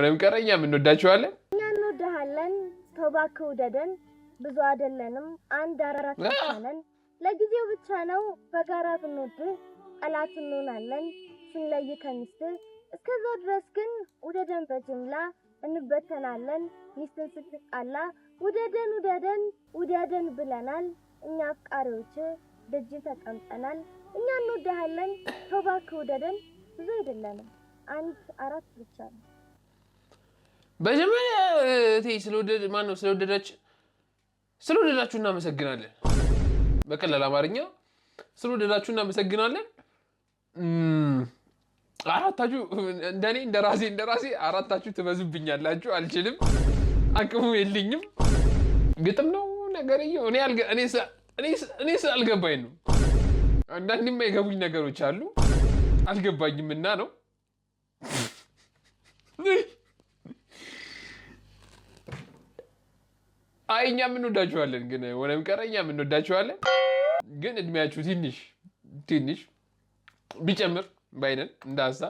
ሆነም ቀረኛ ምን እንወዳቸዋለን እኛ እንወዳለን ተባከው ውደደን ብዙ አይደለንም አንድ አራት ብቻ ነን ለጊዜው ብቻ ነው በጋራ ብንወድ ጠላት እንሆናለን ስንለይ ከሚስት እስከዛው ድረስ ግን ውደደን በጅምላ እንበተናለን ሚስትን ስትጣላ ውደደን ብለናል እኛ አፍቃሪዎች ደጅ ተቀምጠናል እኛ እንወዳለን ተባከው ውደደን ብዙ አይደለንም አንድ አራት ብቻ ነው በጀመሪያ ስለወደዳችሁ እናመሰግናለን በቀላል አማርኛ ስለወደዳችሁ እናመሰግናለን አራታችሁ እንደኔ እንደራሴ አራታችሁ ትበዙብኛላችሁ አልችልም አቅሙ የለኝም ግጥም ነው ነገርየው እኔ አልገባኝ ነው አንዳንዴም የገቡኝ ነገሮች አሉ አልገባኝምና ነው አይኛ ምን ወዳችኋለን ግን ወለም ቀረኛ ምን ወዳችኋለን ግን እድሜያችሁ ትንሽ ቢጨምር ባይነን እንዳሳ